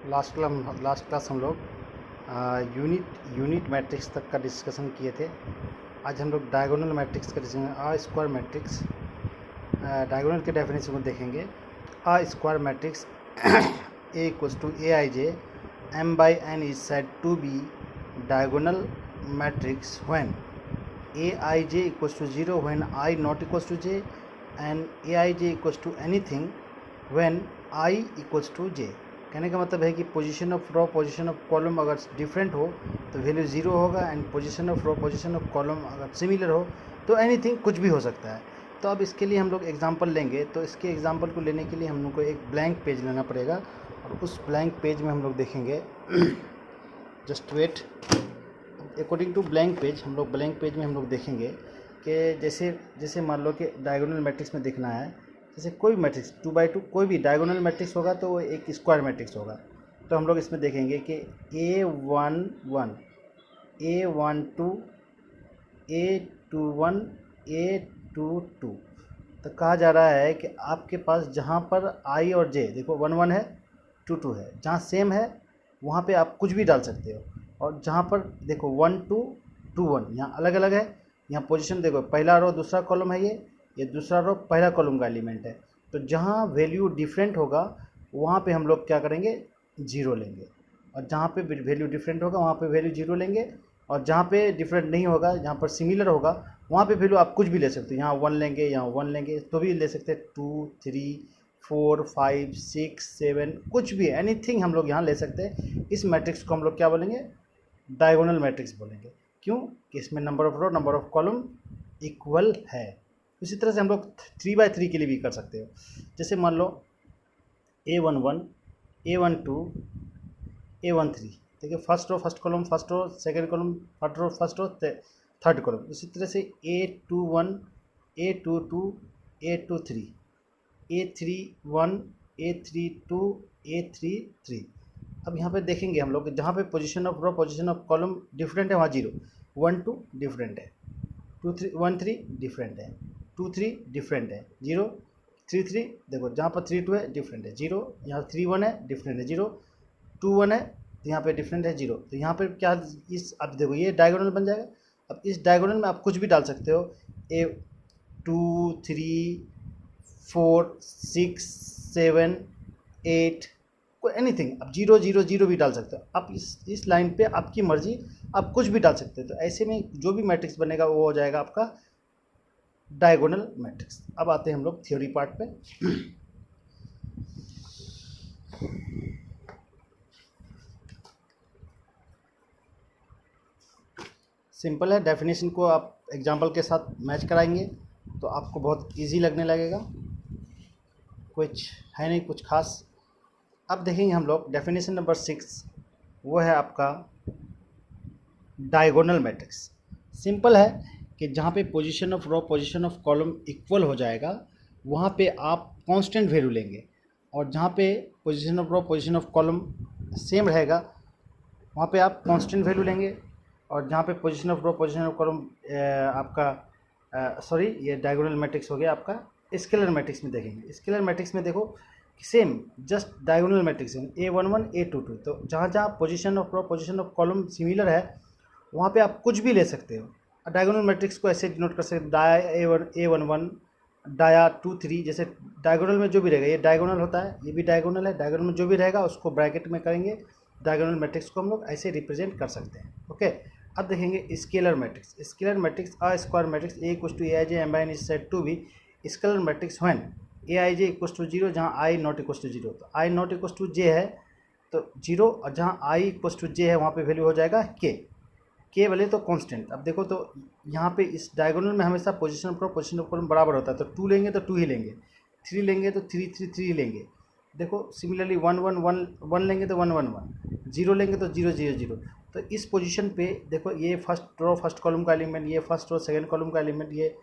Last class हम लोग unit matrix तक का डिस्कशन किए थे। आज हम लोग डायगोनल मैट्रिक्स का डिस्कशन स्क्वायर मैट्रिक्स डायगोनल के डेफिनेशन को देखेंगे। Square matrix A equals to A I J M by N is said to be diagonal matrix when A I J equals to 0 when I not equals to J and A I J equals to anything when I equals to J. कहने का मतलब है कि position of row position of column अगर different हो तो value 0 होगा, and position of row position of column अगर सिमिलर हो तो एनीथिंग कुछ भी हो सकता है। तो अब इसके लिए हम लोग एग्जांपल लेंगे। तो इसके एग्जांपल को लेने के लिए हम लोग को एक ब्लैंक पेज लेना पड़ेगा, और उस ब्लैंक पेज में हम लोग देखेंगे just wait. According to blank page हम लोग देखेंगे कि जैसे मान लो कि डायगोनल मैट्रिक्स में देखना है, जैसे कोई मैट्रिक्स 2x2 कोई भी डायगोनल मैट्रिक्स होगा तो वो एक स्क्वायर मैट्रिक्स होगा। तो हम लोग इसमें देखेंगे कि A11 A12 A21 A22। तो कहा जा रहा है कि आपके पास जहाँ पर I और J देखो 1 1 है 2 2 है, जहाँ सेम है वहाँ पे आप कुछ भी डाल सकते हो, और जहाँ पर देखो 1 2 2 1 यहाँ अलग अलग है। यहाँ पोजीशन देखो, पहला रो दूसरा कॉलम है, ये दूसरा रो पहला कॉलम का एलिमेंट है। तो जहाँ वैल्यू डिफरेंट होगा वहाँ पे हम लोग क्या करेंगे, 0 लेंगे, और जहाँ पे वैल्यू डिफरेंट होगा वहाँ पे वैल्यू 0 लेंगे, और जहाँ पे डिफरेंट नहीं होगा, जहाँ पर सिमिलर होगा वहाँ पे वैल्यू आप कुछ भी ले सकते हो। यहाँ 1 लेंगे, यहाँ 1 लेंगे तो भी ले सकते हैं, 2 3 4 5 6 7 कुछ भी एनीथिंग हम लोग यहाँ ले सकते हैं। इस मैट्रिक्स को हम लोग क्या बोलेंगे, डायगोनल मैट्रिक्स बोलेंगे। क्यों कि इसमें number of row number of column equal है। इसी तरह से हम लोग 3x3 के लिए भी कर सकते हो। जैसे मान लो A11 A12 A13, देखिए first row first column first row, second column first row third column. इसी तरह से A21 A22 A23 A31 A32 A33। अब यहाँ पे देखेंगे हम लोग जहाँ पे position of row position of column different है वहाँ 0, 1 2 डिफरेंट है, 2 3 1 3 डिफरेंट है, 2 3 डिफरेंट है, 0 3 3 देखो जहाँ पर 3 2 है डिफरेंट है, 0 यहाँ 3 1 है डिफरेंट है, 0 2 1 है तो यहाँ पे डिफरेंट है 0। तो यहाँ पे क्या इस अब देखो ये डायगोनल बन जाएगा। अब इस डायगोनल में आप कुछ भी डाल सकते हो, 2 3 4 6 7 8 कोई एनीथिंग, अब 0 0 0 भी डाल सकते हो। आप इस लाइन पे आपकी मर्जी, आप कुछ भी डाल सकते हो। तो ऐसे में जो भी मैट्रिक्स बनेगा वो हो जाएगा आपका डायगोनल मैट्रिक्स। अब आते हैं हम लोग थ्योरी पार्ट पे। सिंपल है, डेफिनेशन को आप एग्जांपल के साथ मैच कराएंगे तो आपको बहुत इजी लगने लगेगा, कुछ है नहीं कुछ खास। अब देखेंगे हम लोग डेफिनेशन नंबर 6, वो है आपका डायगोनल मैट्रिक्स। सिंपल है कि जहाँ पे position of row position of column equal हो जाएगा वहाँ पे आप कांस्टेंट वैल्यू लेंगे, और जहाँ पे position of row position of column same रहेगा वहाँ पे आप कांस्टेंट वैल्यू लेंगे, और जहाँ पे position of row position of column आपका सॉरी ये डायगोनल मैट्रिक्स हो गया आपका। स्केलर मैट्रिक्स में देखेंगे, स्केलर मैट्रिक्स में देखो सेम जस्ट डायगोनल मैट्रिक्स है A11 A22। तो जहाँ जहाँ position of row position of column similar है वहाँ पे आप कुछ भी ले सकते हो। डायगोनल मैट्रिक्स को ऐसे डिनोट कर सकते हैं, डाया A11 डाया 2 3। जैसे डायगोनल में जो भी रहेगा, ये डायगोनल होता है, ये भी डायगोनल है, डायगोनल में जो भी रहेगा उसको ब्रैकेट में करेंगे। डायगोनल मैट्रिक्स को हम लोग ऐसे रिप्रेजेंट कर सकते हैं। ओके, अब देखेंगे scalar matrix. Scalar matrix square matrix A equals to A I J M by N is said to be scalar matrix when A I J equals to 0 जहाँ आई नॉट इक्वल्स टू 0। तो I not equals to J है तो 0, और जहाँ आई equals to J है वहाँ पे value हो जाएगा के वाले तो कांस्टेंट। अब देखो तो यहाँ पे इस डायगोनल में हमेशा पोजीशन पर पोजीशन ऑफ कॉलम बराबर होता है, तो 2 लेंगे तो 2 ही लेंगे, 3 लेंगे तो 3 3 3 लेंगे। देखो सिमिलरली 1 1 1 1 लेंगे तो 1 1 1, 0 लेंगे तो 0 0 0। तो इस पोजीशन पे देखो ये फर्स्ट रो फर्स्ट कॉलम का एलिमेंट, ये फर्स्ट रो सेकंड कॉलम का एलिमेंट, ये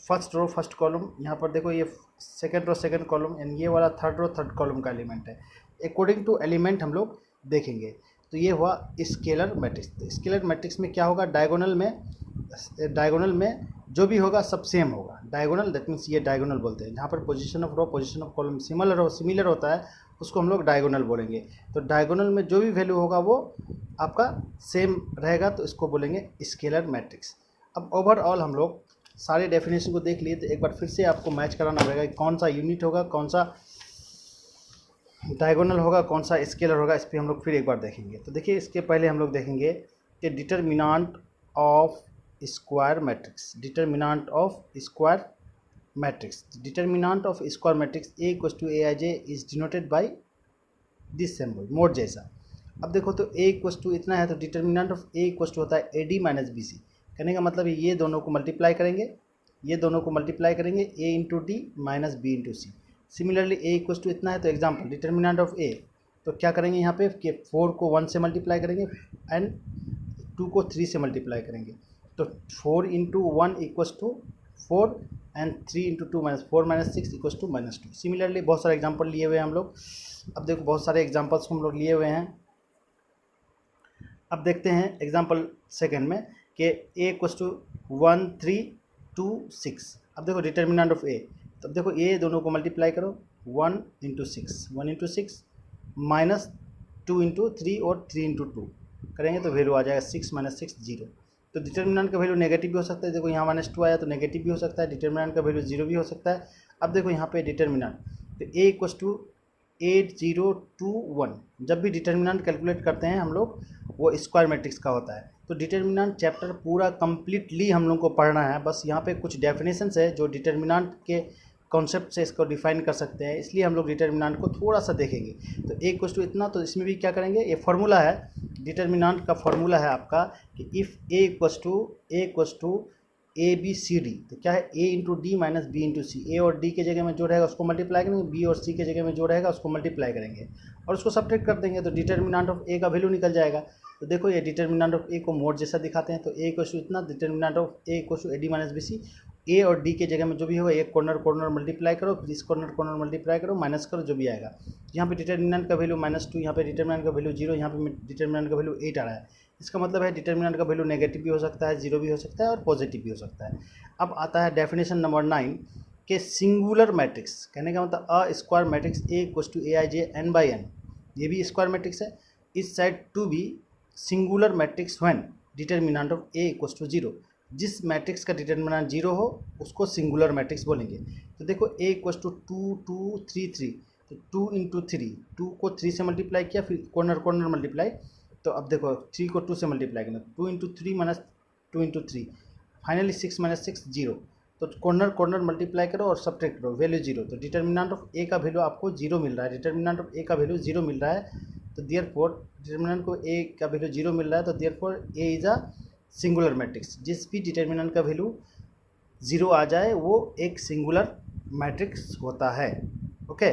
फर्स्ट रो फर्स्ट कॉलम, यहाँ पर देखो ये second row second column, and ये वाला थर्ड रो थर्ड कॉलम का एलिमेंट है। अकॉर्डिंग टू एलिमेंट हम लोग देखेंगे। तो ये हुआ स्केलर मैट्रिक्स। तो स्केलर मैट्रिक्स में क्या होगा, डायगोनल में जो भी होगा सब सेम होगा। डायगोनल दैट मीन्स ये डायगोनल बोलते हैं, जहाँ पर position of row position of column similar होता है उसको हम लोग डायगोनल बोलेंगे। तो डायगोनल में जो भी वैल्यू होगा वो आपका सेम रहेगा, तो इसको बोलेंगे स्केलर मैट्रिक्स। अब ओवरऑल हम लोग सारे डेफिनेशन को देख लिए, तो एक बार फिर से आपको मैच कराना पड़ेगा कि कौन सा यूनिट होगा, कौन सा डायगोनल होगा, कौन सा स्केलर होगा। इस पर हम लोग फिर एक बार देखेंगे। तो देखिए, इसके पहले हम लोग देखेंगे कि determinant of square matrix, determinant of square matrix, determinant of square matrix A equal to A I J is denoted by this symbol, mod जैसा। अब देखो, तो ए इक्वल टू इतना है, तो determinant of A equal to होता है A D minus B C. कहने का मतलब ये दोनों को मल्टीप्लाई करेंगे, ये दोनों को मल्टीप्लाई करेंगे, A into D minus B into C. Similarly A equal to इतना है, तो एग्जाम्पल डिटरमिनेंट ऑफ ए, तो क्या करेंगे यहाँ पे कि 4 को 1 से मल्टीप्लाई करेंगे एंड 2 को 3 से मल्टीप्लाई करेंगे। तो 4 into 1 equals to 4 and 3 into 2 minus 4 minus 6 equals to -2। Similarly बहुत सारे एग्जांपल लिए हुए हैं हम लोग। अब देखो, बहुत सारे एग्जांपल्स को हम लोग लिए हुए हैं। अब देखते हैं एग्जांपल सेकंड में कि ए इक्वल्स टू 1 3 2 6। अब देखो डिटरमिनेंट ऑफ ए, तब देखो ये दोनों को मल्टीप्लाई करो, 1 इंटू 6, 1 इंटू 6 माइनस 2 इंटू 3 और 3 इंटू 2 करेंगे तो वैल्यू आ जाएगा 6 माइनस 6 0। तो डिटरमिनेंट का वैल्यू नेगेटिव भी हो सकता है। देखो यहाँ -2 आया तो नेगेटिव भी हो सकता है, डिटरमिनेंट का वैल्यू 0 भी हो सकता है। अब देखो यहाँ पे डिटरमिनेंट, तो ए इक्वस टू 8021, जब भी डिटरमिनेंट कैलकुलेट करते हैं हम लोग वो स्क्वायर मैट्रिक्स का होता है। तो डिटरमिनेंट चैप्टर पूरा कंप्लीटली हम लोग को पढ़ना है, बस यहाँ पे कुछ डेफिनेशंस है जो डिटरमिनेंट के कॉन्सेप्ट से इसको डिफाइन कर सकते हैं, इसलिए हम लोग डिटरमिनेंट को थोड़ा सा देखेंगे। तो ए इक्वस टू इतना, तो इसमें भी क्या करेंगे, ये फार्मूला है डिटरमिनेंट का, फार्मूला है आपका कि if A equals to A B C D, तो क्या है A into D minus B into C. A और डी के जगह में जो रहेगा उसको मल्टीप्लाई करेंगे, बी और सी के जगह में जो रहेगा उसको मल्टीप्लाई करेंगे और उसको सब्ट्रैक्ट कर देंगे, तो डिटरमिनेंट ऑफ ए का वैल्यू निकल जाएगा। तो देखो ये डिटरमिनेंट ऑफ ए को मोड जैसा दिखाते हैं, तो ए इक्वस टू इतना, determinant of A equals to A D minus B C. A और डी के जगह में जो भी होगा एक कॉर्नर मल्टीप्लाई करो, फिर इस कॉर्नर मल्टीप्लाई करो, माइनस करो, जो भी आएगा। यहाँ पे डिटरमिनेंट का वैल्यू -2, यहाँ पे डिटरमिनेंट का वैल्यू 0, यहाँ पे डिटरमिनेंट का वैल्यू 8 आ रहा है। इसका मतलब है डिटरमिनेंट का वैल्यू नेगेटिव भी हो सकता है, 0 भी हो सकता है और पॉजिटिव भी हो सकता है। अब आता है डेफिनेशन नंबर 9 के सिंगुलर मैट्रिक्स। कहने का मतलब a square matrix A equals to A I J N by N, ये भी स्क्वायर मैट्रिक्स है। Is said to be singular matrix when determinant of A equals to 0, जिस मैट्रिक्स का determinant 0 हो उसको सिंगुलर मैट्रिक्स बोलेंगे। तो देखो ए इक्वस टू 2 2 3 3, तो 2 इंटू 3, 2 को 3 से मल्टीप्लाई किया, फिर कॉर्नर मल्टीप्लाई, तो अब देखो 3 को 2 से मल्टीप्लाई करना, 2 into 3 minus 2 into 3, finally 6 minus 6 0। तो कॉर्नर मल्टीप्लाई करो और सब्ट्रैक्ट करो, वैल्यू 0। तो डिटरमिनेंट ऑफ ए का वैल्यू आपको 0 मिल रहा है, डिटरमिनेंट ऑफ ए का वैल्यू 0 मिल रहा है। तो देयरफॉर डिटरमिनेंट को ए का वैल्यू 0 मिल रहा है, तो therefore A is a singular matrix. जिस भी डिटरमिनेंट का वैल्यू 0 आ जाए वो एक सिंगुलर मैट्रिक्स होता है। ओके,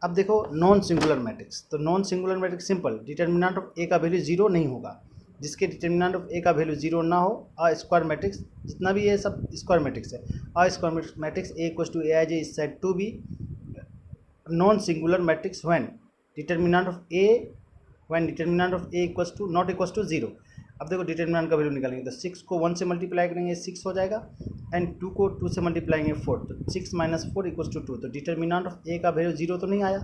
अब देखो नॉन सिंगुलर मैट्रिक्स। तो non singular matrix simple, determinant of A का वैल्यू 0 नहीं होगा। जिसके डिटरमिनेंट ऑफ ए का वैल्यू 0 ना हो, अ स्क्वायर मैट्रिक्स, जितना भी ये सब स्क्वायर मैट्रिक्स है, a square matrix A equals to A I J is said to be non singular matrix when determinant of A equals to not equals to 0। अब देखो डिटरमिनेंट का वैल्यू निकालेंगे, तो 6 को 1 से मल्टीप्लाई करेंगे 6 हो जाएगा, एंड 2 को 2 से मल्टीप्लाई करेंगे 4, तो 6 माइनस 4 इक्वल्स टू 2। तो डिटरमिनेंट ऑफ ए का वैल्यू 0 तो नहीं आया,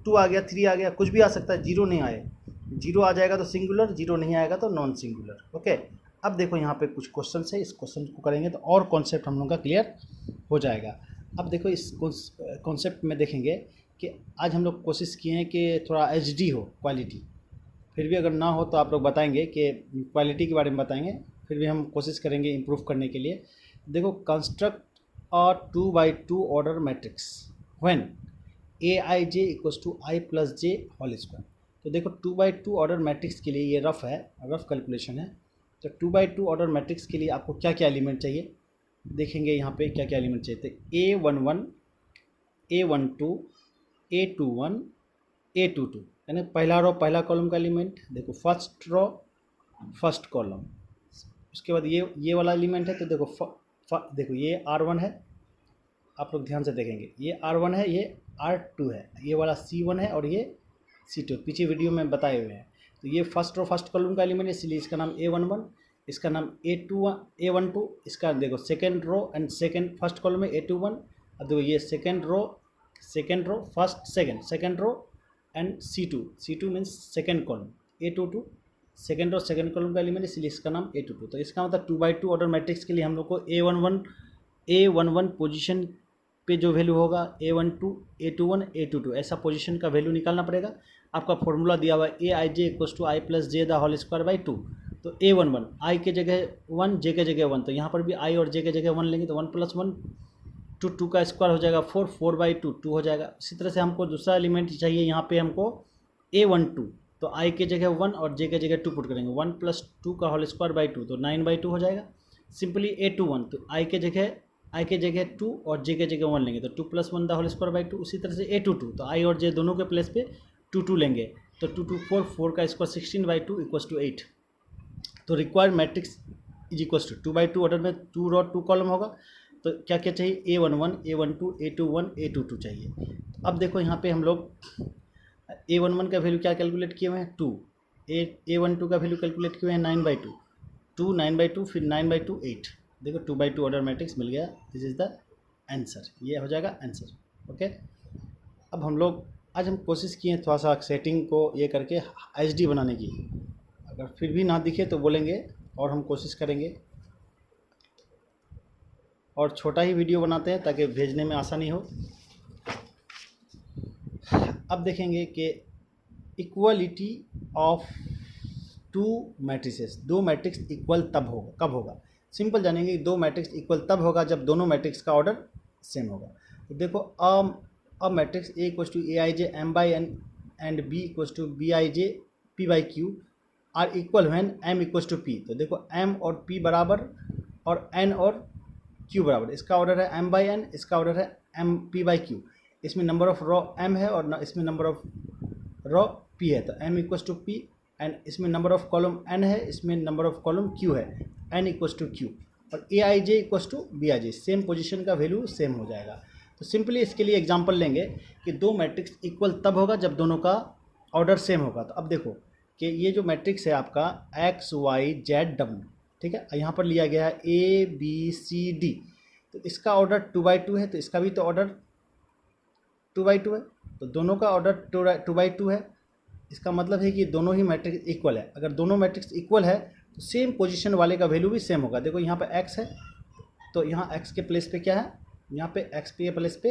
2 आ गया, 3 आ गया, कुछ भी आ सकता है, 0 नहीं आए। 0 आ जाएगा तो सिंगुलर, 0 नहीं आएगा तो नॉन सिंगुलर। ओके, अब देखो यहाँ पे कुछ क्वेश्चन है, इस क्वेश्चन को करेंगे तो और कॉन्सेप्ट हम लोग का क्लियर हो जाएगा। अब देखो इस कॉन्सेप्ट में देखेंगे कि आज हम लोग कोशिश किए हैं कि थोड़ा HD हो क्वालिटी, फिर भी अगर ना हो तो आप लोग बताएंगे कि क्वालिटी के बारे में बताएंगे, फिर भी हम कोशिश करेंगे इम्प्रूव करने के लिए। देखो, construct a 2x2 order matrix when A I J equals to I plus J whole square. तो देखो 2x2 ऑर्डर मैट्रिक्स के लिए ये रफ है, रफ कैलकुलेशन है। तो 2x2 ऑर्डर मैट्रिक्स के लिए आपको क्या क्या एलिमेंट चाहिए, देखेंगे यहाँ पे क्या क्या एलिमेंट चाहिए। तो A11 A12 A21 A22, यानी पहला रो पहला कॉलम का एलिमेंट, देखो फर्स्ट रो फर्स्ट कॉलम। उसके बाद ये वाला एलिमेंट है, तो देखो देखो ये R1 है, आप लोग ध्यान से देखेंगे, ये R1 है, ये R2 है, ये वाला C1 है और ये C2, पीछे वीडियो में बताए हुए हैं। तो ये फर्स्ट रो फर्स्ट कॉलम का एलिमेंट है, इसलिए इसका नाम A11, इसका नाम A12, इसका देखो second row and second first column में A21। अब देखो ये second row first second row and C2 means second column, A22 second और सेकेंड कॉलम का एलिमेंट, इसलिए इसका नाम A22। तो इसका मतलब 2x2 ऑर्डर मैट्रिक्स के लिए हम लोग को A11 पोजीशन पे जो वैल्यू होगा A12 A21 A22 ऐसा पोजीशन का वैल्यू निकालना पड़ेगा। आपका फॉर्मूला दिया हुआ है AIJ = I + J the whole square by 2। तो A11 I के जगह 1, J के जगह 1, तो यहाँ पर भी I और J के जगह 1 लेंगे, तो 1 + 1 2 का स्क्वायर हो जाएगा 4/2 2 हो जाएगा। इसी तरह से हमको दूसरा एलिमेंट चाहिए, यहाँ पे हमको A12, तो I के जगह 1 और J के जगह 2 पुट करेंगे, 1 + 2 का होल स्क्वायर बाई 2, तो 9/2 हो जाएगा। सिंपली A21, तो I के जगह 2 और J के जगह 1 लेंगे, तो 2 + 1 द होल स्क्वायर बाई 2। उसी तरह से A22, तो I और J दोनों के प्लेस पे 2 लेंगे, तो 2 2 4 4 का स्क्वायर 16/2 = 8। तो required matrix is equal to 2x2 order में 2 रो 2 कॉलम होगा। तो क्या क्या चाहिए, A11 A12 A21 A22 चाहिए। तो अब देखो यहाँ पे हम लोग A11 का वैल्यू क्या कैलकुलेट किए हुए हैं 2, A12 का वैल्यू कैलकुलेट किए हुए हैं 9/2, 2 9/2 फिर 9/2 8। देखो 2x2 ऑर्डर मैट्रिक्स मिल गया। दिस इज़ द आंसर, ये हो जाएगा आंसर। ओके, अब हम लोग आज हम कोशिश किए थोड़ा सा सेटिंग को ये करके HD बनाने की। अगर फिर भी ना दिखे तो बोलेंगे और हम कोशिश करेंगे, और छोटा ही वीडियो बनाते हैं ताकि भेजने में आसानी हो। अब देखेंगे कि इक्वलिटी ऑफ टू मैट्रिसेस, दो मैट्रिक्स इक्वल तब होगा, कब होगा। सिंपल जानेंगे कि दो मैट्रिक्स इक्वल तब होगा जब दोनों मैट्रिक्स का ऑर्डर सेम होगा। तो देखो a matrix A = AIJ m/n and B = BIJ p/q are equal when m = p। तो देखो m और p बराबर और n और q बराबर, इसका ऑर्डर है m/n, इसका ऑर्डर है m p/q। इसमें नंबर ऑफ रो m है और इसमें नंबर ऑफ रो p है, तो m = p, एंड इसमें नंबर ऑफ कॉलम n है, इसमें नंबर ऑफ कॉलम q है, n = q, और AIJ = BIJ, सेम पोजीशन का वैल्यू सेम हो जाएगा। तो सिंपली इसके लिए एग्जांपल लेंगे कि दो मैट्रिक्स इक्वल तब होगा जब दोनों का ऑर्डर सेम होगा। तो अब देखो कि ये जो मैट्रिक्स है आपका XYZW, ठीक है, यहाँ पर लिया गया है ABCD, तो इसका ऑर्डर 2x2 है, तो इसका भी तो ऑर्डर 2x2 है, तो दोनों का ऑर्डर 2x2 है। इसका मतलब है कि दोनों ही मैट्रिक्स इक्वल है। अगर दोनों मैट्रिक्स इक्वल है तो सेम पोजीशन वाले का वैल्यू भी सेम होगा। देखो यहाँ पे x है, तो यहाँ x के प्लेस पे क्या है, यहाँ पे x के प्लेस पे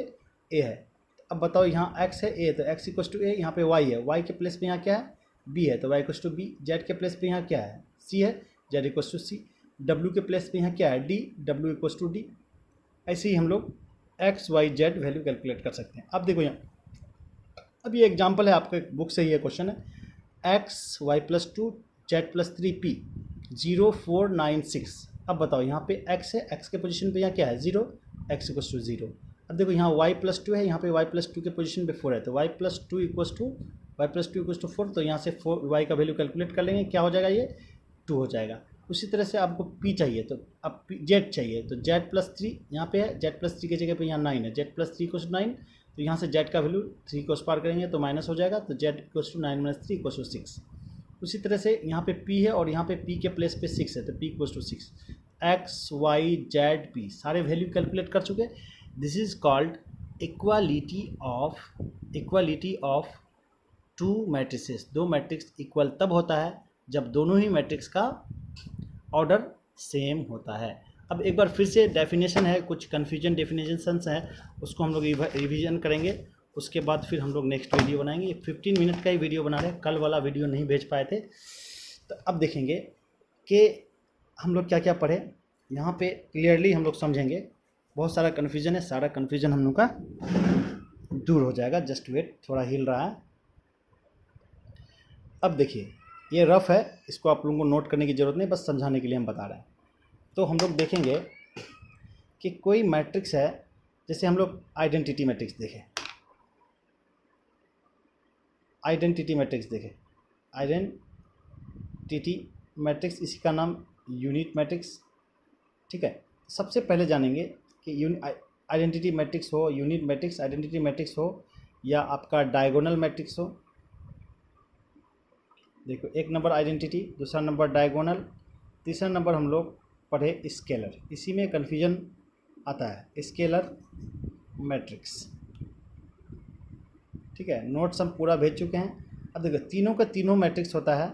a है। अब बताओ यहाँ x है a, तो x = a, यहाँ पे y है, y के प्लेस पे यहाँ क्या है b है, तो y = b, z के प्लेस पे यहाँ क्या है c है, z = c, w के प्लेस पे यहाँ क्या है d, w = d। ऐसे ही हम लोग XYZ वैल्यू कैलकुलेट कर सकते हैं। अब देखो यहाँ, अब ये एग्जांपल है, आपके बुक से ये क्वेश्चन है XY + 2 Z + 3P 0,496। अब बताओ यहाँ पे x है, x के पोजीशन पे यहाँ क्या है 0, x = 0। अब देखो यहाँ y + 2 है, यहाँ पे y + 2 के पोजीशन पे 4 है, तो y + 2 = 4, तो यहाँ से 4 y का वैल्यू कैलकुलेट कर लेंगे, क्या हो जाएगा ये 2 हो जाएगा। उसी तरह से आपको p चाहिए, तो अब z चाहिए, तो z + 3 यहाँ पे है, z + 3 के जगह पे यहाँ 9 है, z + 3 = 9, तो यहाँ से z का वैल्यू 3 को स्पार करेंगे तो माइनस हो जाएगा, तो z = 9 - 3 = 6। उसी तरह से यहाँ पे p है और यहाँ पे p के प्लेस पे 6 है, तो p = 6। XYZ P सारे वैल्यू कैलकुलेट कर चुके। This is called equality of to matrices. दो मैट्रिक्स इक्वल तब होता है जब दोनों ही मैट्रिक्स का ऑर्डर सेम होता है। अब एक बार फिर से डेफिनेशन है, कुछ कन्फ्यूजन डेफिनेशंस हैं, उसको हम लोग रिवीजन करेंगे। उसके बाद फिर हम लोग नेक्स्ट वीडियो बनाएंगे। 15 मिनट का ही वीडियो बना रहे हैं, कल वाला वीडियो नहीं भेज पाए थे। तो अब देखेंगे कि हम लोग क्या क्या पढ़े, यहाँ पे क्लियरली हम लोग समझेंगे। बहुत सारा कन्फ्यूजन है, सारा कन्फ्यूजन हम लोग का दूर हो जाएगा। जस्ट वेट, थोड़ा हिल रहा है। अब देखिए ये रफ है, इसको आप लोगों को नोट करने की ज़रूरत नहीं, बस समझाने के लिए हम बता रहे हैं। तो हम लोग देखेंगे कि कोई मैट्रिक्स है, जैसे हम लोग आइडेंटिटी मैट्रिक्स देखें, आइडेंटिटी मैट्रिक्स, इसी का नाम यूनिट मैट्रिक्स, ठीक है। सबसे पहले जानेंगे कि आइडेंटिटी मैट्रिक्स हो, यूनिट मैट्रिक्स, आइडेंटिटी मैट्रिक्स हो, या आपका डायगोनल मैट्रिक्स हो। देखो, एक नंबर आइडेंटिटी, दूसरा नंबर डायगोनल, तीसरा नंबर हम लोग पढ़े स्केलर। इसी में कन्फ्यूजन आता है, स्केलर मैट्रिक्स, ठीक है, नोट्स हम पूरा भेज चुके हैं। अब देखो तीनों का तीनों मैट्रिक्स होता है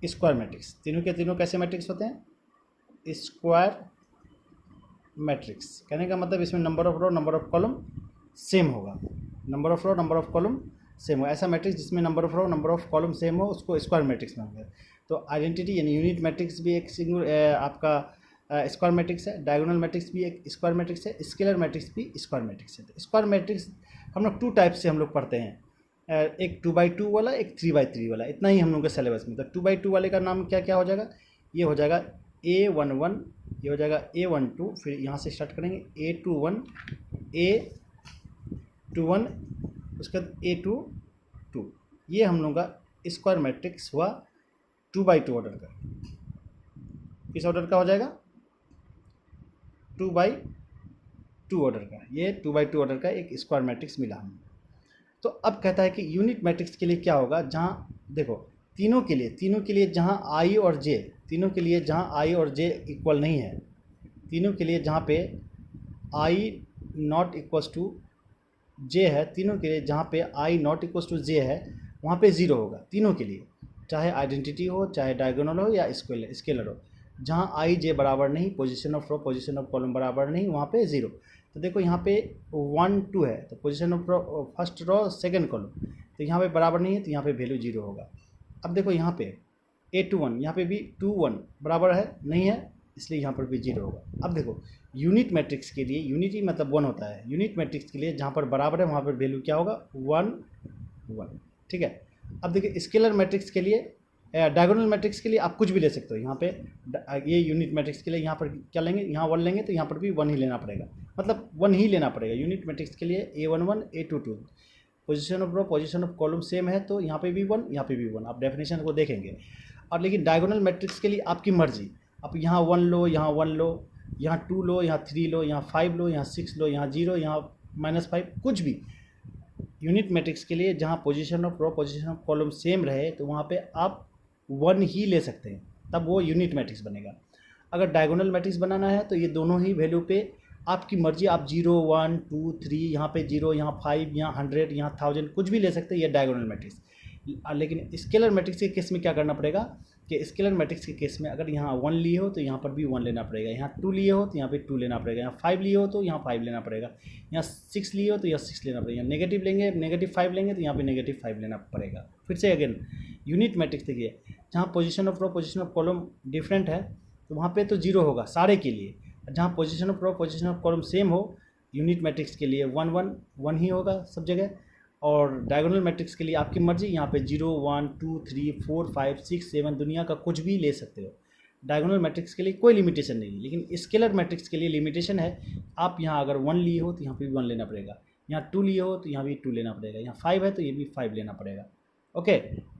स्क्वायर मैट्रिक्स। तीनों के तीनों कैसे मैट्रिक्स होते हैं? Square matrix. कहने का मतलब इसमें number of row number of column same होगा, number of row number of column same हो। ऐसा मैट्रिक्स जिसमें number of row number of column same हो उसको स्क्वायर मैट्रिक्स में होगा। तो आइडेंटिटी यानी यूनिट मैट्रिक्स भी एक आपका स्क्वायर मैट्रिक्स है, डायगोनल मैट्रिक्स भी एक स्क्वायर मैट्रिक्स है, स्केलर मैट्रिक्स भी स्क्वायर मैट्रिक्स है। तो स्क्वायर मैट्रिक्स हम लोग 2 टाइप से हम लोग पढ़ते हैं, एक 2x2 वाला, एक 3x3 वाला। इतना ही हम लोग के सिलेबस में। तो 2x2 वाले का नाम क्या क्या हो जाएगा? ये हो जाएगा A11, ये हो जाएगा A12, फिर यहाँ से स्टार्ट करेंगे A21, A21, उसके बाद A22। ये हम लोग का स्क्वायर मैट्रिक्स हुआ 2x2 ऑर्डर का। किस ऑर्डर का हो जाएगा? 2x2 ऑर्डर का। ये 2x2 ऑर्डर का एक स्क्वायर मैट्रिक्स मिला हमें। तो अब कहता है कि यूनिट मैट्रिक्स के लिए क्या होगा? जहाँ देखो तीनों के लिए जहाँ आई और जे, तीनों के लिए जहाँ आई और जे इक्वल नहीं है, तीनों के लिए जहाँ पे आई नॉट इक्वल्स टू जे है, तीनों के लिए जहाँ पे आई नॉट इक्वल्स टू जे है, वहाँ पे ज़ीरो होगा तीनों के लिए, चाहे आइडेंटिटी हो, चाहे डायगोनल हो या स्केलर हो। जहाँ आई जे बराबर नहीं, position of row position of column बराबर नहीं, वहाँ पे ज़ीरो। तो देखो यहाँ पे 1 2 है, तो position of row first row second column, तो यहाँ पे बराबर नहीं है, तो यहाँ पे वैल्यू 0 होगा। अब देखो यहाँ पे A21, यहाँ पे भी 2 1 बराबर है नहीं है, इसलिए यहाँ पर भी 0 होगा। अब देखो यूनिट मैट्रिक्स के लिए, यूनिटी मतलब 1 होता है, यूनिट मैट्रिक्स के लिए जहाँ पर बराबर है वहाँ पर वैल्यू क्या होगा? 1 1। ठीक है। अब देखिए स्केलर मैट्रिक्स के लिए, डायगोनल मैट्रिक्स के लिए आप कुछ भी ले सकते हो। यहाँ पे ये यूनिट मैट्रिक्स के लिए यहाँ पर क्या लेंगे? यहाँ 1 लेंगे, तो यहाँ पर भी 1 ही लेना पड़ेगा, मतलब 1 ही लेना पड़ेगा। यूनिट मैट्रिक्स के लिए A11 A22, position of row position of column same है, तो यहाँ पे भी 1 यहाँ पे भी 1, आप डेफिनेशन को देखेंगे। और लेकिन डायगोनल मैट्रिक्स के लिए आपकी मर्जी, आप यहाँ 1 लो, यहाँ 1 लो, यहाँ 2 लो, यहाँ 3 लो, यहाँ 5 लो, यहाँ 6 लो, यहाँ 0, यहाँ -5, कुछ भी। यूनिट मैट्रिक्स के लिए जहाँ position of row position of column same रहे, तो वहाँ पे आप 1 ही ले सकते हैं, तब वो यूनिट मैट्रिक्स बनेगा। अगर डायगोनल मैट्रिक्स बनाना है तो ये दोनों ही वैल्यू पे आपकी मर्जी, आप 0 1 2 3, यहाँ पे 0, यहाँ 5, यहाँ 100, यहाँ 1000, कुछ भी ले सकते हैं, ये डायगोनल मैट्रिक्स। लेकिन स्केलर मैट्रिक्स के केस में क्या करना पड़ेगा कि स्केलर मैट्रिक्स के केस में अगर यहाँ 1 लिए हो तो यहाँ पर भी 1 लेना पड़ेगा, यहाँ 2 लिए हो तो यहाँ पे 2 लेना पड़ेगा, यहाँ 5 लिए हो तो यहाँ 5 लेना पड़ेगा, यहाँ 6 लिए हो तो यहाँ 6 लेना पड़ेगा, यहाँ नेगेटिव लेंगे -5 लेंगे तो यहाँ पे -5 लेना पड़ेगा। फिर से अगेन यूनिट मैट्रिक्स देखिए, जहाँ position of row position of column different है तो वहाँ पे तो 0 होगा सारे के लिए। जहाँ position of row position of column same हो, यूनिट मैट्रिक्स के लिए 1 1 1 ही होगा सब जगह। और डायगोनल मैट्रिक्स के लिए आपकी मर्जी, यहाँ पे 0 1 2 3 4 5 6 7 दुनिया का कुछ भी ले सकते हो। डायगोनल मैट्रिक्स के लिए कोई लिमिटेशन नहीं है, लेकिन स्केलर मैट्रिक्स के लिए लिमिटेशन है। आप यहाँ अगर 1 लिए हो तो यहाँ पे भी 1 लेना पड़ेगा, यहाँ 2 लिए हो तो यहाँ भी 2 लेना पड़ेगा, यहाँ 5 है तो ये भी 5 लेना पड़ेगा। ओके,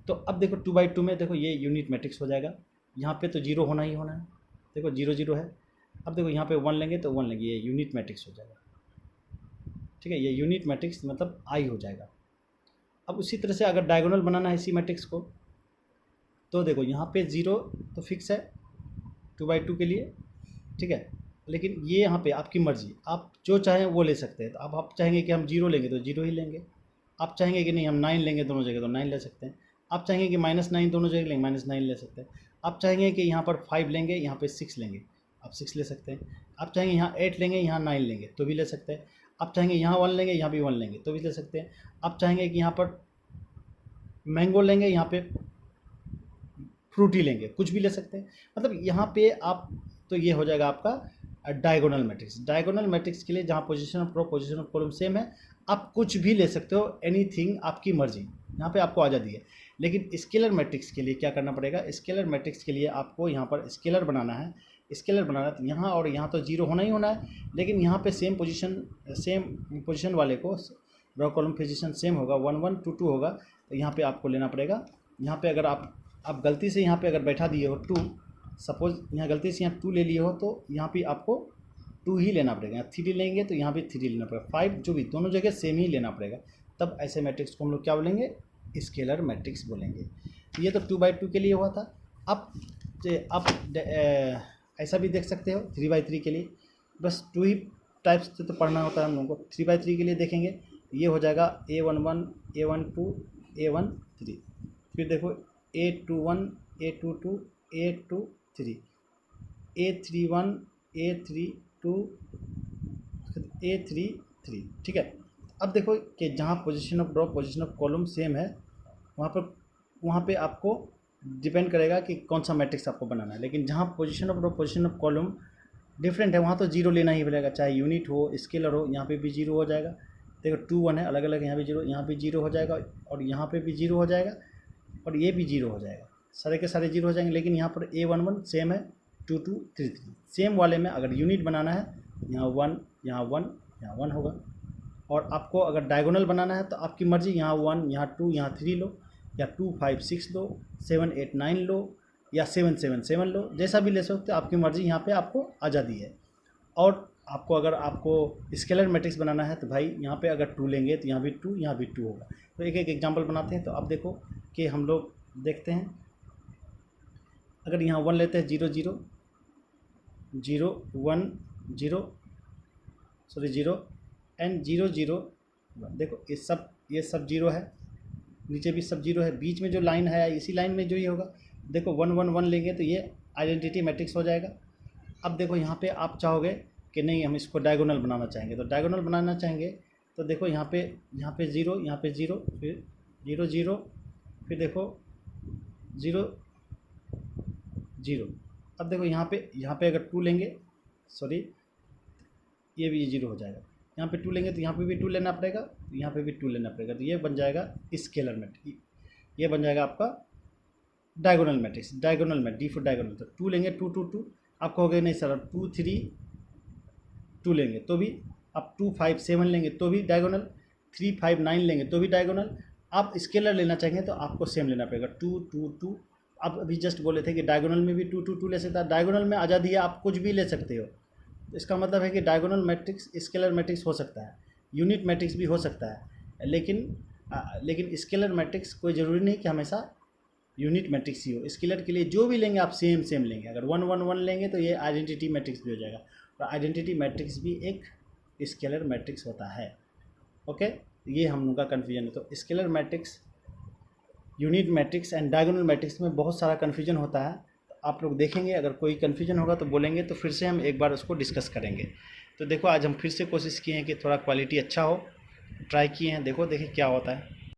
तो अब देखो 2x2 में देखो ये यूनिट मैट्रिक्स हो जाएगा, यहाँ पे तो 0 होना ही होना है, देखो 0 0 है। अब देखो यहाँ पे 1 लेंगे तो 1 लेंगे, ये यूनिट मैट्रिक्स हो जाएगा। ठीक है, ये यूनिट मैट्रिक्स मतलब आई हो जाएगा। अब उसी तरह से अगर डायगोनल बनाना है इसी मैट्रिक्स को, तो देखो यहाँ पे 0 तो फिक्स है 2x2 के लिए, ठीक है। लेकिन ये यहाँ पे आपकी मर्जी, आप जो चाहें वो ले सकते हैं। तो अब आप चाहेंगे कि हम 0 लेंगे तो 0 ही लेंगे, आप चाहेंगे कि नहीं हम 9 लेंगे दोनों जगह तो 9 ले सकते हैं, आप चाहेंगे कि -9 दोनों जगह लेंगे -9 ले सकते हैं, आप चाहेंगे कि यहाँ पर 5 लेंगे यहाँ पे 6 लेंगे, आप 6 ले सकते हैं, आप चाहेंगे यहाँ 8 लेंगे यहाँ 9 लेंगे तो भी ले सकते हैं, आप चाहेंगे यहाँ 1 लेंगे यहाँ भी 1 लेंगे तो भी ले सकते हैं, आप चाहेंगे कि यहाँ पर मैंगो लेंगे यहाँ पे फ्रूटी लेंगे, कुछ भी ले सकते हैं। मतलब यहाँ पे आप, तो ये हो जाएगा आपका डायगोनल मैट्रिक्स। डायगोनल मैट्रिक्स के लिए जहाँ position of row position of column same है, आप कुछ भी ले सकते हो, एनीथिंग आपकी मर्जी, यहाँ पे आपको आज़ादी है। लेकिन स्केलर मैट्रिक्स के लिए क्या करना पड़ेगा? स्केलर मैट्रिक्स के लिए आपको यहाँ पर स्केलर बनाना है, स्केलर बनाना है तो यहाँ और यहाँ तो 0 होना ही होना है, लेकिन यहाँ पे सेम पोजीशन वाले को रो कॉलम पोजीशन सेम होगा, 1 1 2 2 होगा, तो यहाँ पे आपको लेना पड़ेगा। यहाँ पे अगर आप गलती से यहाँ पे अगर बैठा दिए हो 2, सपोज यहाँ गलती से यहाँ 2 ले लिए हो तो यहाँ पे आपको 2 ही लेना पड़ेगा, यहाँ 3 लेंगे तो यहाँ भी 3 लेना पड़ेगा, 5 जो भी दोनों जगह सेम ही लेना पड़ेगा। तब ऐसे मैट्रिक्स को हम लोग क्या बोलेंगे? स्केलर मैट्रिक्स बोलेंगे। ये तो 2x2 के लिए हुआ था। अब ऐसा भी देख सकते हो 3x3 के लिए, बस 2 ही टाइप्स से तो पढ़ना होता है हम लोगों को। 3x3 के लिए देखेंगे ये हो जाएगा A11 A12 A13। फिर देखो A21 A22 A23 A31 A32 A33। ठीक है। अब देखो कि जहाँ position of drop position of column same है वहाँ पे आपको डिपेंड करेगा कि कौन सा मैट्रिक्स आपको बनाना है। लेकिन जहाँ position of drop position of column different है वहाँ तो जीरो लेना ही पड़ेगा, चाहे यूनिट हो स्केलर हो। यहाँ पे भी जीरो हो जाएगा। देखो 2 1 है, अलग अलग यहाँ भी जीरो, यहाँ भी जीरो हो जाएगा और यहाँ पे भी जीरो हो जाएगा और ये भी जीरो हो जाएगा, सारे के सारे जीरो हो जाएंगे। लेकिन यहाँ पर A11 सेम है, 2 2 3 3 सेम वाले में अगर यूनिट बनाना है यहाँ 1 यहाँ 1 यहाँ 1 होगा। और आपको अगर डायगोनल बनाना है तो आपकी मर्ज़ी, यहाँ 1 यहाँ 2 यहाँ 3 लो, या 2 5 6 लो, 7 8 9 लो, या 7 7 7 लो, जैसा भी ले सकते हो, आपकी मर्ज़ी। यहाँ पे आपको आज़ादी है। और आपको अगर आपको स्केलर मैट्रिक्स बनाना है तो भाई यहाँ पे अगर 2 लेंगे तो यहाँ भी 2 यहाँ भी 2 होगा। तो एक एक एग्जांपल बनाते हैं। तो आप देखो कि हम लोग देखते हैं, अगर यहाँ 1 लेते हैं 0 0 0 1 0 सॉरी 0 एंड 0 0 1। देखो ये सब जीरो है, नीचे भी सब जीरो है, बीच में जो लाइन है इसी लाइन में जो ये होगा। देखो 1 1 1 लेंगे तो ये आइडेंटिटी मैट्रिक्स हो जाएगा। अब देखो यहाँ पे आप चाहोगे कि नहीं हम इसको डायगोनल बनाना चाहेंगे, तो डायगोनल बनाना चाहेंगे तो देखो यहाँ पे 0 यहाँ पे 0 फिर 0 0 फिर देखो 0 0। अब देखो यहाँ पे अगर 2 लेंगे, सॉरी ये भी 0 हो जाएगा। यहाँ पे 2 लेंगे तो यहाँ पे भी 2 लेना पड़ेगा, तो यहाँ पे भी 2 लेना पड़ेगा। तो ये बन जाएगा स्केलर मैट्रिक्स, ये बन जाएगा आपका डायगोनल मैट्रिक्स। डायगोनल में डी फॉर डायगोनल, तो 2 लेंगे 2 2 2। आप कहोगे नहीं सर 2 3 2 लेंगे तो भी, आप 2 5 7 लेंगे तो भी डायगोनल, 3 5 9 लेंगे तो भी डायगोनल। आप स्केलर लेना चाहेंगे तो आपको सेम लेना पड़ेगा 2 2 2। आप अभी जस्ट बोले थे कि डायगोनल में भी 2 2 2 ले सकता है। डायगोनल में आज़ादी है, आप कुछ भी ले सकते हो। तो इसका मतलब है कि डायगोनल मैट्रिक्स स्केलर मैट्रिक्स हो सकता है, यूनिट मैट्रिक्स भी हो सकता है। लेकिन स्केलर मैट्रिक्स कोई ज़रूरी नहीं कि हमेशा यूनिट मैट्रिक्स ही हो। स्केलर के लिए जो भी लेंगे आप सेम लेंगे। अगर 1 1 1 लेंगे तो ये आइडेंटिटी मैट्रिक्स भी हो जाएगा, और आइडेंटिटी मैट्रिक्स भी एक स्केलर मैट्रिक्स होता है। ओके, ये हम लोग का कन्फ्यूजन है। तो scalar matrix, unit matrix and diagonal matrix में बहुत सारा कन्फ्यूजन होता है। तो आप लोग देखेंगे, अगर कोई कन्फ्यूजन होगा तो बोलेंगे, तो फिर से हम एक बार उसको डिस्कस करेंगे। तो देखो आज हम फिर से कोशिश किए हैं कि थोड़ा क्वालिटी अच्छा हो, ट्राई किए हैं, देखिए क्या होता है।